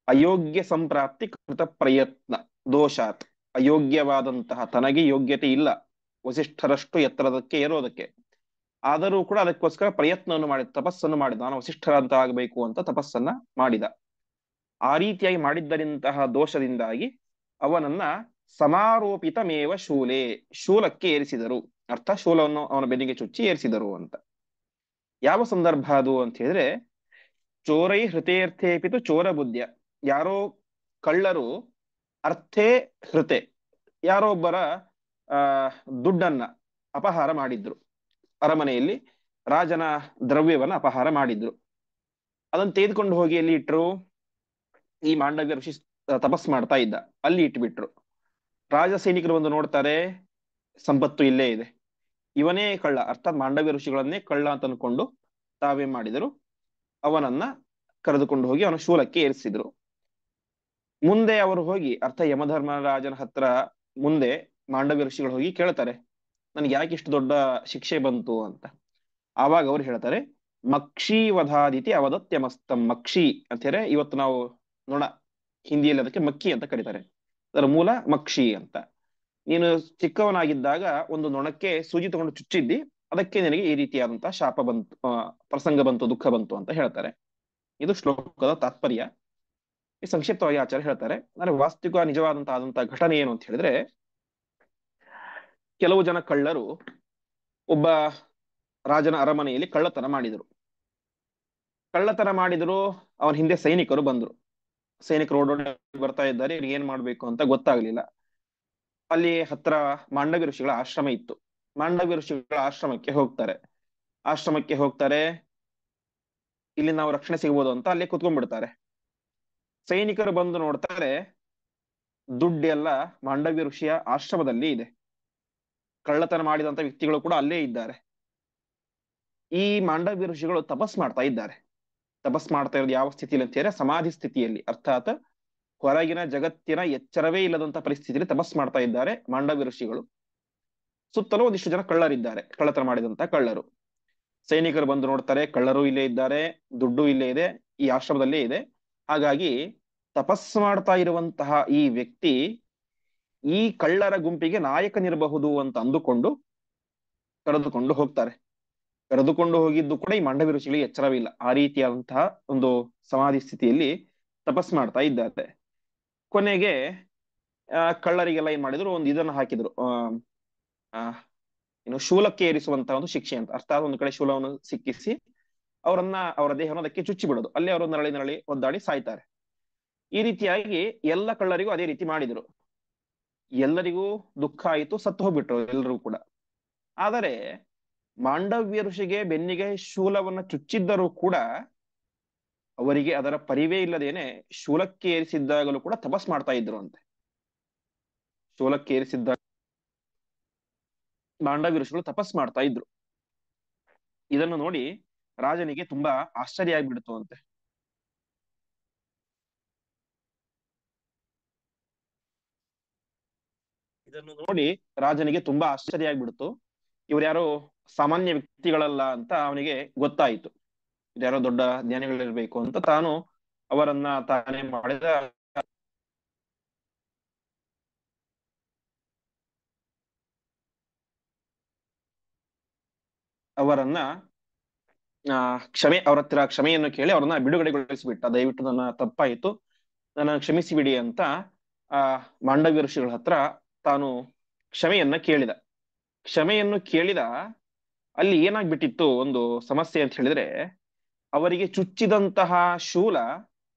ಅಯೋಗ್ಯ ಸಂಪ್ರಾಪ್ತಿ ಕೃತ ಪ್ರಯತ್ನ ದೋಷಾತ್. ಅಯೋಗ್ಯವಾದಂತಹ, ತನಗೆ ಯೋಗ್ಯತೆ ಇಲ್ಲ ವಸಿಷ್ಠರಷ್ಟು ಎತ್ತರದಕ್ಕೆ ಏರೋದಕ್ಕೆ, ಆದರೂ ಕೂಡ ಅದಕ್ಕೋಸ್ಕರ ಪ್ರಯತ್ನವನ್ನು ಮಾಡಿದ, ತಪಸ್ಸನ್ನು ಮಾಡಿದ. ನಾನು ವಸಿಷ್ಠರಂತ ಆಗಬೇಕು ಅಂತ ತಪಸ್ಸನ್ನ ಮಾಡಿದ. ಆ ರೀತಿಯಾಗಿ ಮಾಡಿದ್ದರಿಂತಹ ದೋಷದಿಂದಾಗಿ ಅವನನ್ನ ಸಮಾರೋಪಿತಮೇವ ಶೂಲೆ, ಶೂಲಕ್ಕೆ ಏರಿಸಿದರು. ಅರ್ಥ, ಶೂಲವನ್ನು ಅವನ ಬೆನ್ನಿಗೆ ಚುಚ್ಚಿ ಏರಿಸಿದರು ಅಂತ. ಯಾವ ಸಂದರ್ಭ ಅದು ಅಂತ ಹೇಳಿದ್ರೆ, ಚೋರೈ ಹೃತೇರ್ಥೇಪಿತು ಚೋರ ಬುದ್ಧಿಯ. ಯಾರೋ ಕಳ್ಳರು ಅರ್ಥೇ ಹೃತೆ, ಯಾರೋ ಒಬ್ಬರ ಆ ದುಡ್ಡನ್ನ ಅಪಹಾರ ಮಾಡಿದ್ರು. ಅರಮನೆಯಲ್ಲಿ ರಾಜನ ದ್ರವ್ಯವನ್ನ ಅಪಹಾರ ಮಾಡಿದ್ರು. ಅದನ್ನು ತೆಗೆದುಕೊಂಡು ಹೋಗಿ ಎಲ್ಲಿ ಇಟ್ರು? ಈ ಮಾಂಡವ್ಯ ಋಷಿ ತಪಸ್ ಮಾಡ್ತಾ ಇದ್ದ, ಅಲ್ಲಿ ಇಟ್ಬಿಟ್ರು. ರಾಜ ಸೈನಿಕರು ಬಂದು ನೋಡ್ತಾರೆ, ಸಂಪತ್ತು ಇಲ್ಲೇ ಇದೆ. ಇವನೇ ಕಳ್ಳ, ಅರ್ಥಾತ್ ಮಾಂಡವ್ಯ ಋಷಿಗಳನ್ನೇ ಕಳ್ಳ ಅಂತ ಅನ್ಕೊಂಡು ತಾವೇನ್ ಮಾಡಿದರು, ಅವನನ್ನ ಕರೆದುಕೊಂಡು ಹೋಗಿ ಅವನ ಶೂಲಕ್ಕೆ ಏರಿಸಿದ್ರು. ಮುಂದೆ ಅವರು ಹೋಗಿ, ಅರ್ಥ ಯಮಧರ್ಮರಾಜನ ಹತ್ರ ಮುಂದೆ ಮಾಂಡವ್ಯ ಋಷಿಗಳು ಹೋಗಿ ಕೇಳ್ತಾರೆ, ನನ್ಗೆ ಯಾಕೆ ಇಷ್ಟು ದೊಡ್ಡ ಶಿಕ್ಷೆ ಬಂತು ಅಂತ. ಆವಾಗ ಅವ್ರು ಹೇಳ್ತಾರೆ, ಮಕ್ಷಿ ವಧಾದಿತಿ ಅವದತ್ಯಮಸ್ತಂ. ಮಕ್ಷಿ ಅಂತ ಹೇಳಿದ್ರೆ ಇವತ್ತು ನಾವು ನೊಣ, ಹಿಂದಿಯಲ್ಲಿ ಅದಕ್ಕೆ ಮಕ್ಕಿ ಅಂತ ಕರೀತಾರೆ. ಅದರ ಮೂಲ ಮಕ್ಷಿ ಅಂತ. ನೀನು ಚಿಕ್ಕವನಾಗಿದ್ದಾಗ ಒಂದು ನೊಣಕ್ಕೆ ಸೂಜಿ ತಗೊಂಡು ಚುಚ್ಚಿದ್ದಿ, ಅದಕ್ಕೆ ನಿನಗೆ ಈ ರೀತಿಯಾದಂತಹ ಶಾಪ ಬಂತು, ಪ್ರಸಂಗ ಬಂತು, ದುಃಖ ಬಂತು ಅಂತ ಹೇಳ್ತಾರೆ. ಇದು ಶ್ಲೋಕದ ತಾತ್ಪರ್ಯ. ಈ ಸಂಕ್ಷಿಪ್ತವಾಗಿ ಆಚಾರ್ಯ ಹೇಳ್ತಾರೆ. ಅಂದ್ರೆ ವಾಸ್ತವಿಕ ನಿಜವಾದಂತಹ ಘಟನೆ ಏನು ಅಂತ ಹೇಳಿದ್ರೆ, ಕೆಲವು ಜನ ಕಳ್ಳರು ಒಬ್ಬ ರಾಜನ ಅರಮನೆಯಲ್ಲಿ ಕಳ್ಳತನ ಮಾಡಿದರು. ಅವನ ಹಿಂದೆ ಸೈನಿಕರು ಬಂದ್ರು. ಸೈನಿಕರು ಓಡೋಡಿ ಬರ್ತಾ ಇದ್ದಾರೆ, ಇವ್ರಿಗೆ ಏನ್ ಮಾಡ್ಬೇಕು ಅಂತ ಗೊತ್ತಾಗ್ಲಿಲ್ಲ. ಅಲ್ಲಿ ಹತ್ರ ಮಾಂಡವ್ಯ ಋಷಿಗಳ ಆಶ್ರಮ ಇತ್ತು. ಮಾಂಡವ್ಯ ಋಷಿಗಳ ಆಶ್ರಮಕ್ಕೆ ಹೋಗ್ತಾರೆ. ಇಲ್ಲಿ ನಾವು ರಕ್ಷಣೆ ಸಿಗ್ಬೋದು ಅಂತ ಅಲ್ಲಿ ಕುತ್ಕೊಂಡ್ಬಿಡ್ತಾರೆ. ಸೈನಿಕರು ಬಂದು ನೋಡ್ತಾರೆ, ದುಡ್ಡೆಲ್ಲ ಮಾಂಡವ್ಯ ಋಷಿಯ ಆಶ್ರಮದಲ್ಲಿ ಇದೆ. ಕಳ್ಳತನ ಮಾಡಿದಂತ ವ್ಯಕ್ತಿಗಳು ಕೂಡ ಅಲ್ಲೇ ಇದ್ದಾರೆ. ಈ ಮಾಂಡವ್ಯ ಋಷಿಗಳು ತಪಸ್ ಮಾಡ್ತಾ ಇದ್ದಾರೆ. ತಪಸ್ ಮಾಡ್ತಾ ಇರೋದು ಯಾವ ಸ್ಥಿತಿಯಲ್ಲಿ ಅಂತ ಹೇಳಿದ್ರೆ, ಸಮಾಧಿ ಸ್ಥಿತಿಯಲ್ಲಿ. ಅರ್ಥಾತ್ ಹೊರಗಿನ ಜಗತ್ತಿನ ಎಚ್ಚರವೇ ಇಲ್ಲದಂತ ಪರಿಸ್ಥಿತಿಯಲ್ಲಿ ತಪಸ್ ಮಾಡ್ತಾ ಇದ್ದಾರೆ ಮಾಂಡವ್ಯ ಋಷಿಗಳು. ಸುತ್ತಲೂ ಒಂದಿಷ್ಟು ಜನ ಕಳ್ಳರಿದ್ದಾರೆ, ಕಳ್ಳತನ ಮಾಡಿದಂತ ಕಳ್ಳರು. ಸೈನಿಕರು ಬಂದು ನೋಡ್ತಾರೆ, ಕಳ್ಳರು ಇಲ್ಲೇ ಇದ್ದಾರೆ, ದುಡ್ಡು ಇಲ್ಲೇ ಇದೆ, ಈ ಆಶ್ರಮದಲ್ಲೇ ಇದೆ. ಹಾಗಾಗಿ ತಪಸ್ ಮಾಡ್ತಾ ಇರುವಂತಹ ಈ ವ್ಯಕ್ತಿ ಈ ಕಳ್ಳರ ಗುಂಪಿಗೆ ನಾಯಕನಿರಬಹುದು ಅಂತ ಅಂದುಕೊಂಡು ಕರೆದುಕೊಂಡು ಹೋಗ್ತಾರೆ. ಕರೆದುಕೊಂಡು ಹೋಗಿದ್ದು ಕೂಡ ಈ ಮಾಂಡವ್ಯ ಋಷಿಗಳಿಗೆ ಎಚ್ಚರವಿಲ್ಲ. ಆ ರೀತಿಯಾದಂತಹ ಒಂದು ಸಮಾಧಿ ಸ್ಥಿತಿಯಲ್ಲಿ ತಪಸ್ ಮಾಡ್ತಾ ಇದ್ದಾರೆ. ಕೊನೆಗೆ ಕಳ್ಳರಿಗೆಲ್ಲ ಏನ್ ಮಾಡಿದ್ರು, ಒಂದು ಇದನ್ನ ಹಾಕಿದ್ರು, ಏನು ಶೂಲಕ್ಕೆ ಏರಿಸುವಂತಹ ಒಂದು ಶಿಕ್ಷೆ ಅಂತ. ಅರ್ಥಾತ್ ಒಂದು ಕಡೆ ಶೂಲವನ್ನು ಸಿಕ್ಕಿಸಿ ಅವರ ದೇಹವನ್ನು ಅದಕ್ಕೆ ಚುಚ್ಚಿ ಬಿಡೋದು. ಅಲ್ಲಿ ಅವರು ನರಳಿ ಒದ್ದಾಡಿ ಸಾಯ್ತಾರೆ. ಈ ರೀತಿಯಾಗಿ ಎಲ್ಲ ಕಳ್ಳರಿಗೂ ಅದೇ ರೀತಿ ಮಾಡಿದ್ರು. ಎಲ್ಲರಿಗೂ ದುಃಖ ಆಯಿತು, ಸತ್ತು ಹೋಗ್ಬಿಟ್ರು ಎಲ್ಲರೂ ಕೂಡ. ಆದರೆ ಮಾಂಡವ್ಯ ಋಷಿಗೆ ಬೆನ್ನಿಗೆ ಶೂಲವನ್ನ ಚುಚ್ಚಿದ್ದರೂ ಕೂಡ ಅವರಿಗೆ ಅದರ ಪರಿವೇ ಇಲ್ಲದೇನೆ ಶೂಲಕ್ಕೆ ಏರಿಸಿದ್ದಾಗಲೂ ಕೂಡ ತಪಸ್ ಮಾಡ್ತಾ ಇದ್ರು ಅಂತೆ. ಶೂಲಕ್ಕೆ ಏರಿಸಿದ್ದಾಗ ಮಾಂಡವ್ಯ ಋಷಿಗಳು ತಪಸ್ ಮಾಡ್ತಾ ಇದ್ರು. ಇದನ್ನು ನೋಡಿ ರಾಜನಿಗೆ ತುಂಬಾ ಆಶ್ಚರ್ಯ ಆಗ್ಬಿಡ್ತು ಅಂತೆ. ಇದನ್ನು ನೋಡಿ ರಾಜನಿಗೆ ತುಂಬಾ ಆಶ್ಚರ್ಯ ಆಗ್ಬಿಡ್ತು. ಇವ್ರು ಯಾರೋ ಸಾಮಾನ್ಯ ವ್ಯಕ್ತಿಗಳಲ್ಲ ಅಂತ ಅವನಿಗೆ ಗೊತ್ತಾಯಿತು. ಇದ್ಯಾರೋ ದೊಡ್ಡ ಜ್ಞಾನಿಗಳಿರ್ಬೇಕು ಅಂತ ತಾನು ಅವರನ್ನ ತಾನೇ ಮಾಡಿದ ಅವರನ್ನ ಅವ್ರ ಹತ್ರ ಕ್ಷಮೆಯನ್ನು ಕೇಳಿ ಅವ್ರನ್ನ ಬಿಡುಗಡೆಗೊಳಿಸಿಬಿಟ್ಟ. ದಯವಿಟ್ಟು ನನ್ನ ತಪ್ಪಾಯಿತು, ನನ್ನ ಕ್ಷಮಿಸಿ ಬಿಡಿ ಅಂತ ಆ ಮಾಂಡವ್ಯ ಋಷಿಗಳ ಹತ್ರ ತಾನು ಕ್ಷಮೆಯನ್ನ ಕೇಳಿದ. ಕ್ಷಮೆಯನ್ನು ಕೇಳಿದ ಅಲ್ಲಿ ಏನಾಗ್ಬಿಟ್ಟಿತ್ತು ಒಂದು ಸಮಸ್ಯೆ ಅಂತ ಹೇಳಿದ್ರೆ, ಅವರಿಗೆ ಚುಚ್ಚಿದಂತಹ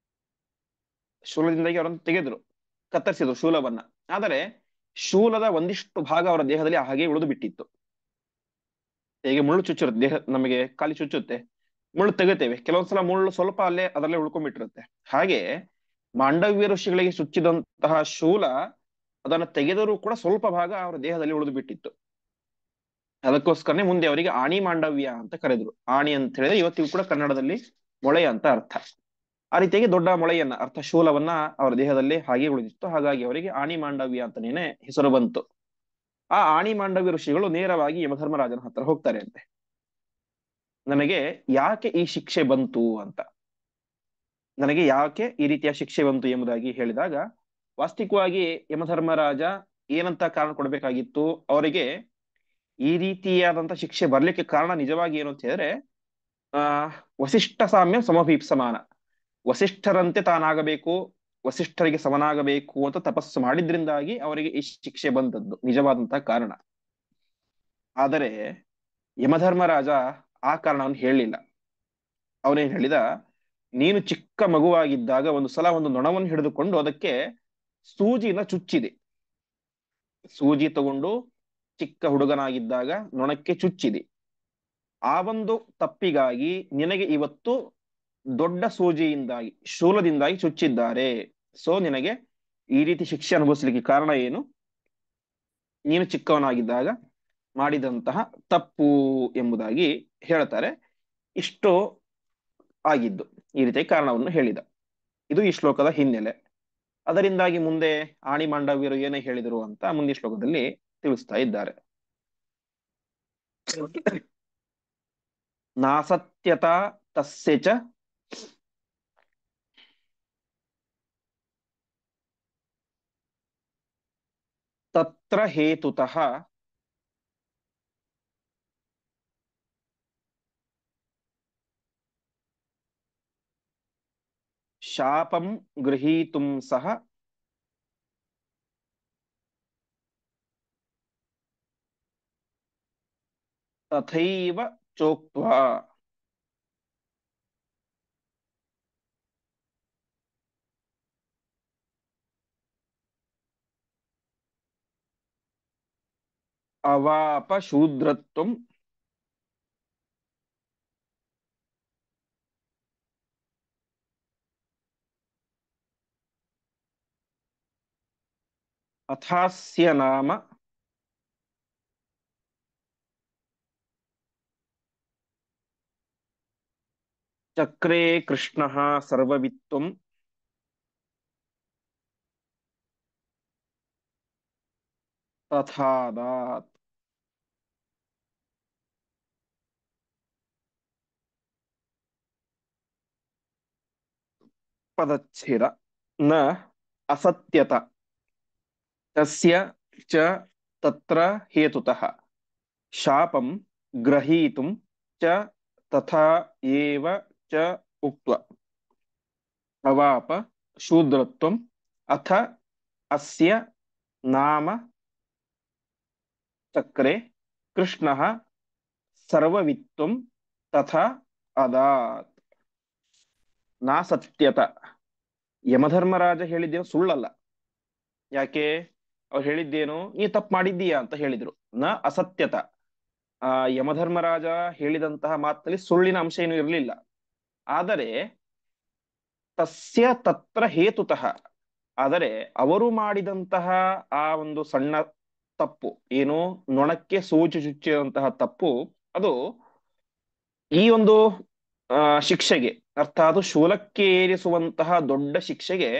ಶೂಲದಿಂದಾಗಿ ಅವರನ್ನು ತೆಗೆದ್ರು, ಕತ್ತರಿಸಿದ್ರು ಶೂಲವನ್ನ. ಆದರೆ ಶೂಲದ ಒಂದಿಷ್ಟು ಭಾಗ ಅವರ ದೇಹದಲ್ಲಿ ಹಾಗೆ ಉಳಿದು ಬಿಟ್ಟಿತ್ತು. ಹೇಗೆ ಮುಳ್ಳು ಚುಚ್ಚಿರುತ್ತೆ ದೇಹ, ನಮಗೆ ಕಾಲಿ ಚುಚ್ಚುತ್ತೆ, ಮುಳ್ಳು ತೆಗಿತೇವೆ, ಕೆಲವೊಂದ್ಸಲ ಮುಳ್ಳು ಸ್ವಲ್ಪ ಅದರಲ್ಲೇ ಉಳ್ಕೊಂಡ್ಬಿಟ್ಟಿರುತ್ತೆ. ಹಾಗೆ ಮಾಂಡವ್ಯ ಋಷಿಗಳಿಗೆ ಚುಚ್ಚಿದಂತಹ ಶೂಲ ಅದನ್ನು ತೆಗೆದರೂ ಕೂಡ ಸ್ವಲ್ಪ ಭಾಗ ಅವರ ದೇಹದಲ್ಲಿ ಉಳಿದು ಬಿಟ್ಟಿತ್ತು. ಅದಕ್ಕೋಸ್ಕರನೇ ಮುಂದೆ ಅವರಿಗೆ ಆಣಿ ಮಾಂಡವ್ಯ ಅಂತ ಕರೆದ್ರು. ಆಣಿ ಅಂತ ಹೇಳಿದ್ರೆ ಇವತ್ತಿಗೂ ಕೂಡ ಕನ್ನಡದಲ್ಲಿ ಮೊಳೆ ಅಂತ ಅರ್ಥ. ಆ ರೀತಿಯಾಗಿ ದೊಡ್ಡ ಮೊಳೆಯನ್ನ ಅರ್ಥ ಶೂಲವನ್ನ ಅವರ ದೇಹದಲ್ಲಿ ಹಾಗೆ ಉಳಿದಿತ್ತು. ಹಾಗಾಗಿ ಅವರಿಗೆ ಆಣಿ ಮಾಂಡವ್ಯ ಅಂತಾನೇನೆ ಹೆಸರು ಬಂತು. ಆ ಆಣಿ ಮಾಂಡವ್ಯ ಋಷಿಗಳು ನೇರವಾಗಿ ಯಮಧರ್ಮರಾಜನ ಹತ್ರ ಹೋಗ್ತಾರೆ ಅಂತೆ. ನನಗೆ ಯಾಕೆ ಈ ಶಿಕ್ಷೆ ಬಂತು ಅಂತ, ನನಗೆ ಯಾಕೆ ಈ ರೀತಿಯ ಶಿಕ್ಷೆ ಬಂತು ಎಂಬುದಾಗಿ ಹೇಳಿದಾಗ, ವಾಸ್ತವಿಕವಾಗಿ ಯಮಧರ್ಮರಾಜ ಏನಂತ ಕಾರಣ ಕೊಡ್ಬೇಕಾಗಿತ್ತು ಅವರಿಗೆ. ಈ ರೀತಿಯಾದಂತ ಶಿಕ್ಷೆ ಬರ್ಲಿಕ್ಕೆ ಕಾರಣ ನಿಜವಾಗಿ ಏನು ಅಂತ ಹೇಳಿದ್ರೆ, ಆ ವಸಿಷ್ಠ ಸಾಮ್ಯ ಸಮಭೀಪ್ಸಮಾನ, ವಸಿಷ್ಠರಂತೆ ತಾನಾಗಬೇಕು, ವಸಿಷ್ಠರಿಗೆ ಸಮನಾಗಬೇಕು ಅಂತ ತಪಸ್ಸು ಮಾಡಿದ್ರಿಂದಾಗಿ ಅವರಿಗೆ ಈ ಶಿಕ್ಷೆ ಬಂದದ್ದು ನಿಜವಾದಂತಹ ಕಾರಣ. ಆದರೆ ಯಮಧರ್ಮರಾಜ ಆ ಕಾರಣವನ್ನು ಹೇಳಲಿಲ್ಲ. ಅವನೇನ್ ಹೇಳಿದ, ನೀನು ಚಿಕ್ಕ ಮಗುವಾಗಿದ್ದಾಗ ಒಂದು ಸಲ ಒಂದು ನೊಣವನ್ನು ಹಿಡಿದುಕೊಂಡು ಅದಕ್ಕೆ ಸೂಜಿನ ಚುಚ್ಚಿದೆ. ಸೂಜಿ ತಗೊಂಡು ಚಿಕ್ಕ ಹುಡುಗನಾಗಿದ್ದಾಗ ನೊಣಕ್ಕೆ ಚುಚ್ಚಿದೆ. ಆ ಒಂದು ತಪ್ಪಿಗಾಗಿ ನಿನಗೆ ಇವತ್ತು ದೊಡ್ಡ ಸೂಜಿಯಿಂದಾಗಿ ಶೂಲದಿಂದಾಗಿ ಚುಚ್ಚಿದ್ದಾರೆ. ಸೊ ನಿನಗೆ ಈ ರೀತಿ ಶಿಕ್ಷೆ ಅನುಭವಿಸ್ಲಿಕ್ಕೆ ಕಾರಣ ಏನು? ನೀನು ಚಿಕ್ಕವನಾಗಿದ್ದಾಗ ಮಾಡಿದಂತಹ ತಪ್ಪು ಎಂಬುದಾಗಿ ಹೇಳ್ತಾರೆ. ಇಷ್ಟು ಆಗಿದ್ದು ಈ ರೀತಿಯ ಕಾರಣವನ್ನು ಹೇಳಿದ. ಇದು ಈ ಶ್ಲೋಕದ ಹಿನ್ನೆಲೆ. ಅದರಿಂದಾಗಿ ಮುಂದೆ ಆಣಿ ಮಾಂಡವ್ಯರು ಏನೇ ಹೇಳಿದರು ಅಂತ ಮುಂದಿನ ಶ್ಲೋಕದಲ್ಲಿ ತಿಳಿಸ್ತಾ ಇದ್ದಾರೆ. ನಾಸತ್ಯತಾ ತಸ್ಯ ಚ ತತ್ರ ಹೇತುತಃ ಶಾಪಂ ಗೃಹೀತುಂ ಸಹ ತಥೈವ ಚೋಕ್ತ್ವಾ. ಅವಾಪ ಶೂದ್ರತ್ವಂ ಅಥಾಸ್ಯ ನಾಮ ಚಕ್ರೇ ಕೃಷ್ಣಃ ಸರ್ವವಿತ್ವಂ ತಥಾದಾತ್. ಪದಚ್ಛೇದ. ನ ಅಸತ್ಯತ ತಸ್ಯ ಚ ತತ್ರ ಹೇತುತಃ ಶಾಪಂ ಗ್ರಹೀತುಂ ಚ ತಥಾ ಏವ ಚ ಉಕ್ತ್ವಾ ಅವಾಪ ಶೂದ್ರತ್ವಂ ಅಥ ಅಸ್ಯ ನಾಮ ಚಕ್ರೆ ಕೃಷ್ಣಃ ಸರ್ವವಿತ್ವಂ ತಥಾ ಅದಾತ್. ನಾ ಸತ್ಯತ, ಯಮಧರ್ಮರಾಜ ಹೇಳಿದ್ದೇನು ಸುಳ್ಳಲ್ಲ. ಯಾಕೆ? ಅವ್ರು ಹೇಳಿದ್ದೇನು, ನೀ ತಪ್ಪು ಮಾಡಿದ್ದೀಯಾ ಅಂತ ಹೇಳಿದ್ರು. ನ ಅಸತ್ಯತ, ಆ ಯಮಧರ್ಮರಾಜ ಹೇಳಿದಂತಹ ಮಾತಲ್ಲಿ ಸುಳ್ಳಿನ ಅಂಶ ಏನು ಇರಲಿಲ್ಲ. ಆದರೆ ತಸ್ಯ ತತ್ರ ಹೇತುತಃ, ಆದರೆ ಅವರು ಮಾಡಿದಂತಹ ಆ ಒಂದು ಸಣ್ಣ ತಪ್ಪು ಏನು, ನೊಣಕ್ಕೆ ಸೂಜಿ ಚುಚ್ಚಿದಂತಹ ತಪ್ಪು, ಅದು ಈ ಒಂದು ಶಿಕ್ಷೆಗೆ, ಅರ್ಥಾತ್ ಶೂಲಕ್ಕೆ ಏರಿಸುವಂತಹ ದೊಡ್ಡ ಶಿಕ್ಷೆಗೆ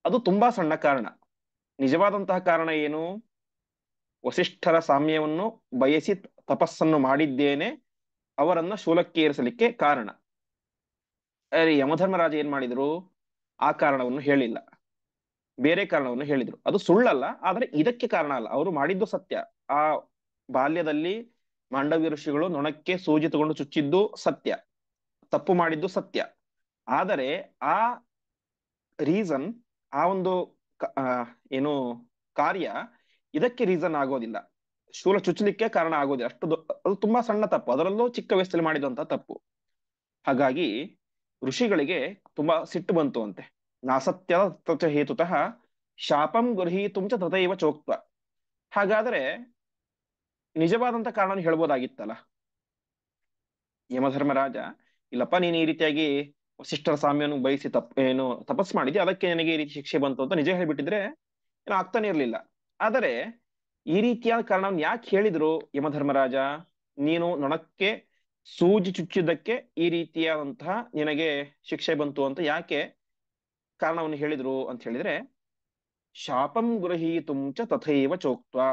ಅದು ತುಂಬಾ ಸಣ್ಣ ಕಾರಣ. ನಿಜವಾದಂತಹ ಕಾರಣ ಏನು? ವಸಿಷ್ಠರ ಸಾಮ್ಯವನ್ನು ಬಯಸಿ ತಪಸ್ಸನ್ನು ಮಾಡಿದ್ದೇನೆ ಅವರನ್ನ ಶೂಲಕ್ಕೆ ಏರಿಸಲಿಕ್ಕೆ ಕಾರಣ. ಯಮಧರ್ಮರಾಜ ಏನ್ ಮಾಡಿದ್ರು? ಆ ಕಾರಣವನ್ನು ಹೇಳಿಲ್ಲ, ಬೇರೆ ಕಾರಣವನ್ನು ಹೇಳಿದ್ರು. ಅದು ಸುಳ್ಳಲ್ಲ, ಆದರೆ ಇದಕ್ಕೆ ಕಾರಣ ಅಲ್ಲ. ಅವರು ಮಾಡಿದ್ದು ಸತ್ಯ. ಆ ಬಾಲ್ಯದಲ್ಲಿ ಮಾಂಡವ್ಯ ಋಷಿಗಳು ನೊಣಕ್ಕೆ ಸೂಜಿ ತಗೊಂಡು ಚುಚ್ಚಿದ್ದು ಸತ್ಯ, ತಪ್ಪು ಮಾಡಿದ್ದು ಸತ್ಯ. ಆದರೆ ಆ ರೀಸನ್, ಆ ಒಂದು ಏನು ಕಾರ್ಯ ಇದಕ್ಕೆ ರೀಸನ್ ಆಗೋದಿಲ್ಲ, ಶೂಲ ಚುಚ್ಚಲಿಕ್ಕೆ ಕಾರಣ ಆಗೋದಿಲ್ಲ. ಅದು ತುಂಬಾ ಸಣ್ಣ ತಪ್ಪು, ಅದರಲ್ಲೂ ಚಿಕ್ಕ ವಯಸ್ಸಲ್ಲಿ ಮಾಡಿದಂತ ತಪ್ಪು. ಹಾಗಾಗಿ ಋಷಿಗಳಿಗೆ ತುಂಬಾ ಸಿಟ್ಟು ಬಂತು ಅಂತೆ. ನಾಸತ್ಯ ತಚ ಹೇತುತಃ ಶಾಪಂ ಗೃಹೀತುಂಚ ತಥೈವ ಚೋಕ್ತ. ಹಾಗಾದ್ರೆ ನಿಜವಾದಂತ ಕಾರಣ ಹೇಳ್ಬೋದಾಗಿತ್ತಲ್ಲ ಯಮಧರ್ಮರಾಜ. ಇಲ್ಲಪ್ಪ, ನೀನು ಈ ರೀತಿಯಾಗಿ ವಸಿಷ್ಠರ ಸಾಮ್ಯವನ್ನು ಬಯಸಿ ಏನು ತಪಸ್ ಮಾಡಿದ್ದೆ, ಅದಕ್ಕೆ ನನಗೆ ಈ ರೀತಿ ಶಿಕ್ಷೆ ಬಂತು ಅಂತ ನಿಜ ಹೇಳಿಬಿಟ್ಟಿದ್ರೆ ಏನೋ ಆಗ್ತಾನೆ ಇರ್ಲಿಲ್ಲ. ಆದರೆ ಈ ರೀತಿಯಾದ ಕಾರಣವನ್ನು ಯಾಕೆ ಹೇಳಿದ್ರು ಯಮಧರ್ಮರಾಜ? ನೀನು ನೊಣಕ್ಕೆ ಸೂಜಿ ಚುಚ್ಚಿದ್ದಕ್ಕೆ ಈ ರೀತಿಯಾದಂತಹ ನಿನಗೆ ಶಿಕ್ಷೆ ಬಂತು ಅಂತ ಯಾಕೆ ಕಾರಣವನ್ನು ಹೇಳಿದ್ರು ಅಂತ ಹೇಳಿದ್ರೆ, ಶಾಪಂ ಗೃಹೀತುಂ ಚ ತಥೈವ ಚೋಕ್ತ್ವಾ,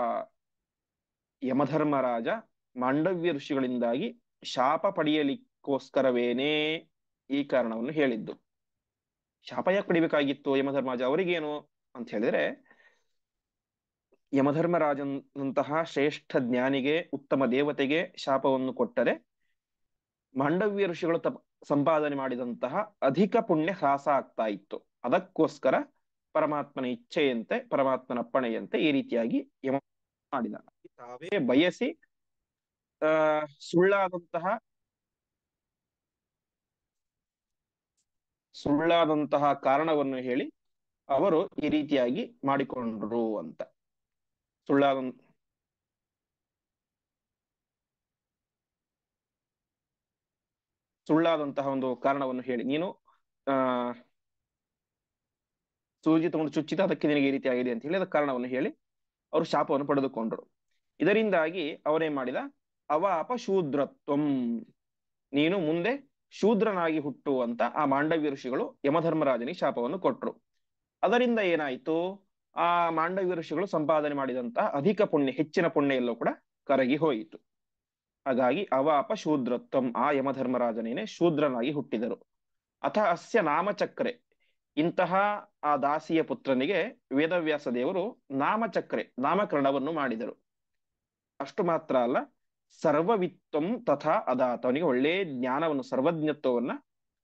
ಯಮಧರ್ಮರಾಜ ಮಾಂಡವ್ಯ ಋಷಿಗಳಿಂದಾಗಿ ಶಾಪ ಪಡೆಯಲಿಕ್ಕೋಸ್ಕರವೇನೇ ಈ ಕಾರಣವನ್ನು ಹೇಳಿದ್ದು. ಶಾಪ ಯಾಕೆ ಪಡಿಬೇಕಾಗಿತ್ತು ಯಮಧರ್ಮರಾಜ ಅವರಿಗೇನು ಅಂತ ಹೇಳಿದ್ರೆ, ಯಮಧರ್ಮರಾಜನಂತಹ ಶ್ರೇಷ್ಠ ಜ್ಞಾನಿಗೆ, ಉತ್ತಮ ದೇವತೆಗೆ ಶಾಪವನ್ನು ಕೊಟ್ಟರೆ ಮಾಂಡವ್ಯ ಋಷಿಗಳು ಸಂಪಾದನೆ ಮಾಡಿದಂತಹ ಅಧಿಕ ಪುಣ್ಯ ಹ್ರಾಸ ಆಗ್ತಾ ಇತ್ತು. ಅದಕ್ಕೋಸ್ಕರ ಪರಮಾತ್ಮನ ಇಚ್ಛೆಯಂತೆ, ಪರಮಾತ್ಮನ ಅಪ್ಪಣೆಯಂತೆ ಈ ರೀತಿಯಾಗಿ ಯಮ ಮಾಡಿದ. ತಾವೇ ಬಯಸಿ ಆ ಸುಳ್ಳಾದಂತಹ ಕಾರಣವನ್ನು ಹೇಳಿ ಅವರು ಈ ರೀತಿಯಾಗಿ ಮಾಡಿಕೊಂಡ್ರು ಅಂತ. ಸುಳ್ಳಾದ ಸುಳ್ಳಾದಂತಹ ಒಂದು ಕಾರಣವನ್ನು ಹೇಳಿ, ನೀನು ಆ ಸೂಜಿ ತಗೊಂಡು ಚುಚ್ಚಿದ, ಅದಕ್ಕೆ ನಿನಗೆ ಈ ರೀತಿ ಆಗಿದೆ ಅಂತ ಹೇಳಿ ಅದಕ್ಕೆ ಕಾರಣವನ್ನು ಹೇಳಿ ಅವರು ಶಾಪವನ್ನು ಪಡೆದುಕೊಂಡ್ರು. ಇದರಿಂದಾಗಿ ಅವರೇನ್ ಮಾಡಿದ, ಅವಾಪ ಶೂದ್ರತ್ವಂ, ನೀನು ಮುಂದೆ ಶೂದ್ರನಾಗಿ ಹುಟ್ಟು ಅಂತ ಆ ಮಾಂಡವ್ಯ ಋಷಿಗಳು ಯಮಧರ್ಮರಾಜನಿಗೆ ಶಾಪವನ್ನು ಕೊಟ್ರು. ಅದರಿಂದ ಏನಾಯ್ತು, ಆ ಮಾಂಡವ್ಯ ಋಷಿಗಳು ಸಂಪಾದನೆ ಮಾಡಿದಂತಹ ಅಧಿಕ ಪುಣ್ಯ, ಹೆಚ್ಚಿನ ಪುಣ್ಯ ಎಲ್ಲವೂ ಕೂಡ ಕರಗಿ ಹೋಯಿತು. ಹಾಗಾಗಿ ಅವಾಪ ಶೂದ್ರತ್ವಂ, ಆ ಯಮಧರ್ಮರಾಜನೇನೆ ಶೂದ್ರನಾಗಿ ಹುಟ್ಟಿದರು. ಅಥ ಅಸ್ಯ ನಾಮಚಕ್ರೆ, ಇಂತಹ ಆ ದಾಸಿಯ ಪುತ್ರನಿಗೆ ವೇದವ್ಯಾಸ ದೇವರು ನಾಮಚಕ್ರೆ, ನಾಮಕರಣವನ್ನು ಮಾಡಿದರು. ಅಷ್ಟು ಮಾತ್ರ ಅಲ್ಲ, ಸರ್ವವಿತ್ವಂ ತಥಾ ಅದಾತ, ಅವನಿಗೆ ಒಳ್ಳೆ ಜ್ಞಾನವನ್ನು, ಸರ್ವಜ್ಞತ್ವವನ್ನ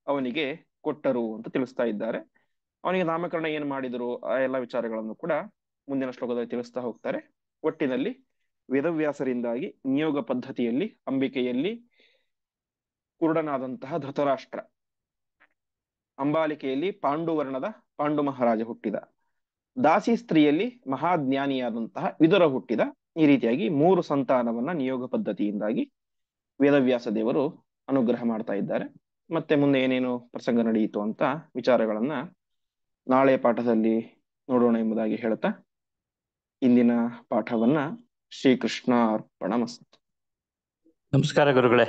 ಅವನಿಗೆ ಕೊಟ್ಟರು ಅಂತ ತಿಳಿಸ್ತಾ ಇದ್ದಾರೆ. ಅವನಿಗೆ ನಾಮಕರಣ ಏನು ಮಾಡಿದರು ಆ ಎಲ್ಲ ವಿಚಾರಗಳನ್ನು ಕೂಡ ಮುಂದಿನ ಶ್ಲೋಕದಲ್ಲಿ ತಿಳಿಸ್ತಾ ಹೋಗ್ತಾರೆ. ಒಟ್ಟಿನಲ್ಲಿ ವೇದವ್ಯಾಸರಿಂದಾಗಿ ನಿಯೋಗ ಪದ್ಧತಿಯಲ್ಲಿ ಅಂಬಿಕೆಯಲ್ಲಿ ಕುರುಡನಾದಂತಹ ಧೃತರಾಷ್ಟ್ರ, ಅಂಬಾಲಿಕೆಯಲ್ಲಿ ಪಾಂಡುವರ್ಣದ ಪಾಂಡು ಮಹಾರಾಜ ಹುಟ್ಟಿದ, ದಾಸಿ ಸ್ತ್ರೀಯಲ್ಲಿ ಮಹಾಜ್ಞಾನಿಯಾದಂತಹ ವಿದುರ ಹುಟ್ಟಿದ. ಈ ರೀತಿಯಾಗಿ 3 ಸಂತಾನವನ್ನ ನಿಯೋಗ ಪದ್ಧತಿಯಿಂದಾಗಿ ವೇದವ್ಯಾಸ ದೇವರು ಅನುಗ್ರಹ ಮಾಡ್ತಾ ಇದ್ದಾರೆ. ಮತ್ತೆ ಮುಂದೆ ಏನೇನು ಪ್ರಸಂಗ ನಡೆಯಿತು ಅಂತ ವಿಚಾರಗಳನ್ನ ನಾಳೆ ಪಾಠದಲ್ಲಿ ನೋಡೋಣ ಎಂಬುದಾಗಿ ಹೇಳ್ತಾ ಇಂದಿನ ಪಾಠವನ್ನ ಶ್ರೀಕೃಷ್ಣ ಅರ್ಪಣಮಸ್ತು. ನಮಸ್ಕಾರ ಗುರುಗಳೇ.